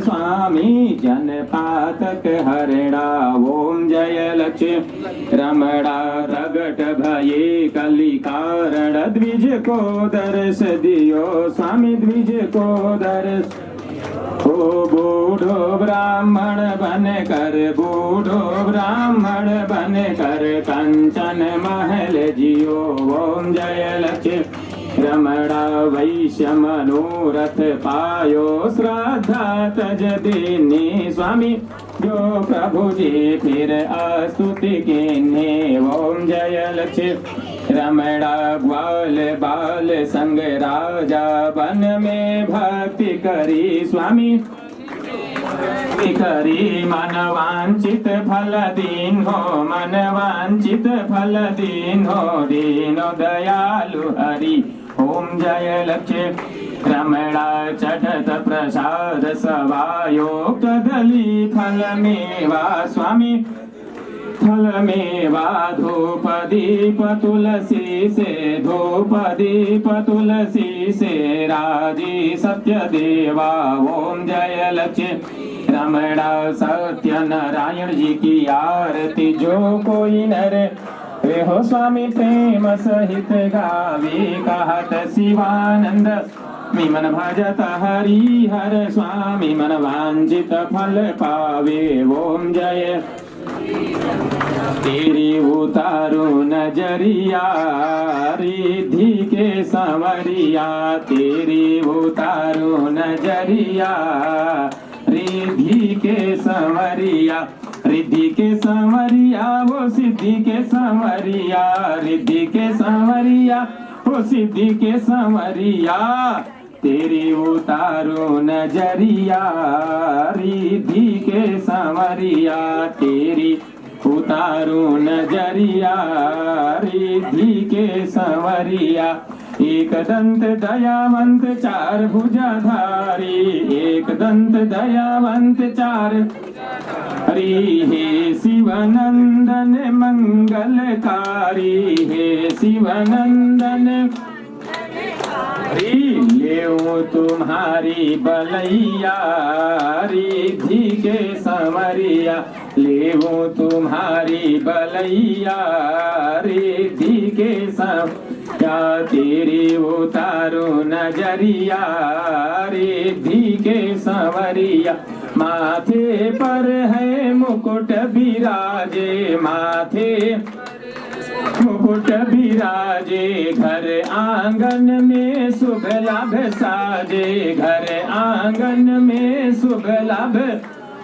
स्वामी जनपातक हरणा। ओम जय लक्ष्मी रमणा रगट भये कलिकारण द्विज को दर्श दियो स्वामी द्विज को दर्श। ओ बूढ़ो ब्राह्मण बन कर कंचन महल जियो। ओम जय लक्ष्मी रमणा वैश्य मनोरथ पायो श्रद्धा तज दीनी स्वामी जो प्रभु जी फिर स्तुति कीन्हे। ओम जय लक्ष्मी रमणा ग्वाल बाल संग राजा वन में भक्ति करी स्वामी करी मन वांछित फल दीन हो दीनो दयालु हरि। ओम जय लक्ष्मी रमणा चटत प्रसाद सवायो कदली फल मेवा स्वामी फल मेवा धूप दीप तुलसी से राजी सत्य देवा। ओम जय लक्ष्मी रमणा सत्य नारायण जी की आरती जो कोई नर वे हो स्वामी प्रेम सहित गावे कहत शिवानंद मन भजत हरि हर स्वामी मन वांछित फल पावे। ओम जय तेरी उतारो नजरिया रिद्धि के संवरिया। तेरी उतारो नजरिया रिद्धि के संवरिया। रिद्धि के संवरिया वो सिद्धि के संवरिया। रिद्धि के संवरिया वो सिद्धि के संवरिया। तेरी उतारो नजरिया रिद्धि के संवरिया। तेरी उतारो नजरिया रिद्धि के संवरिया। एक दंत दयावंत चार भुजाधारी। एक दंत दयावंत चार हरि हे शिवनंदन मंगलकारी। हे शिवनंदन हरि ले लेऊ तुम्हारी बलैया रिद्धि के संवरिया लेऊ तुम्हारी बलैया रिद्धि के क्या तेरी उतारो नजरिया रिद्धि के संवरिया माथे पर है मुकुट विराजे माथे मुकुट विराजे घर आंगन में शुभ लाभ साजे घर आंगन में शुभ लाभ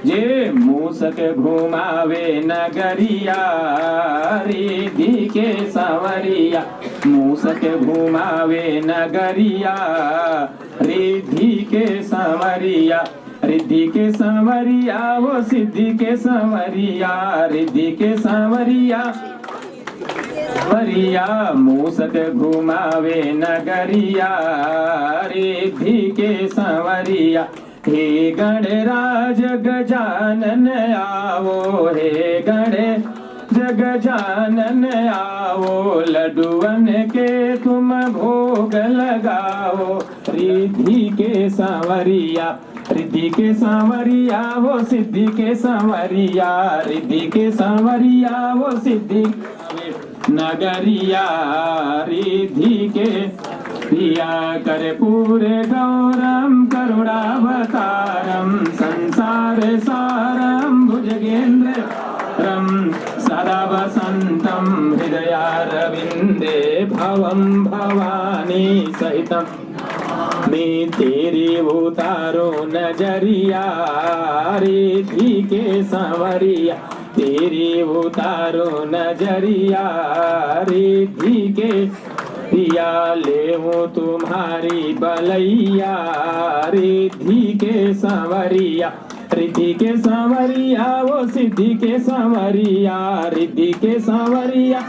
जे मूसक घुमावे नगरिया रिद्धि के संवरिया मूसक घुमावे नगरिया रिद्धि के संवरिया रिद्धि के संवरिया वो सिद्धि के संवरिया रिद्धि के संवरिया वरिया मूसक घुमावे नगरिया रिद्धि के संवरिया हे गणराज गजानन आओ हे गजानन आओ लड्डुअन के तुम भोग लगाओ रिद्धि के संवरिया रिद्धि के संवरिया वो सिद्धि के संवरिया रिद्धि के संवरिया वो सिद्धि नगरिया रिद्धि के प्रिया कर्पूर गौरम करुणावतारम संसार सारम भुजगेन्द्रम सदा वसंतम हृदयारविंदे भवम भवानी सहितम मैं तेरी उतारो नजरिया रिद्धि के संवरिया तेरी उतारो नजरिया रिद्धि के प्रिया लेऊ तुम्हारी बलैया रिद्धि के संवरिया रिद्धि के संवरिया वो सिद्धि के संवरिया रिद्धि के संवरिया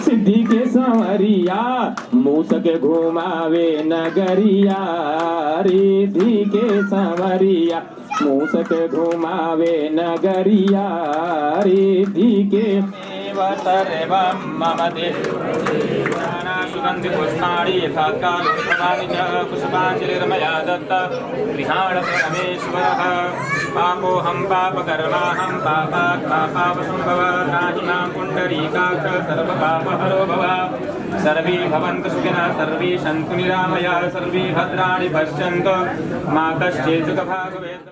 सिद्धि के संवरिया मूसक घुमावे नगरिया रिद्धि के संवरिया मूसक घुमावे नगरिया रिद्धि के सर्वं मम देवाना सुगंधि पुष्पाणि यथा कालुष्पाणि च पुष्पाञ्जलिर्मया दत्त गृहाण परमेश्वरः पापोऽहं पापकर्माहं पापात्मा पापसम्भव त्राहि मां पुण्डरीकाक्ष सर्वपापहरो भव सर्वे भवन्तु सुखिनः सर्वे सन्तु निरामयाः सर्वे भद्राणि पश्यन्तु मा कश्चित् दुःखभाग् भवेत्।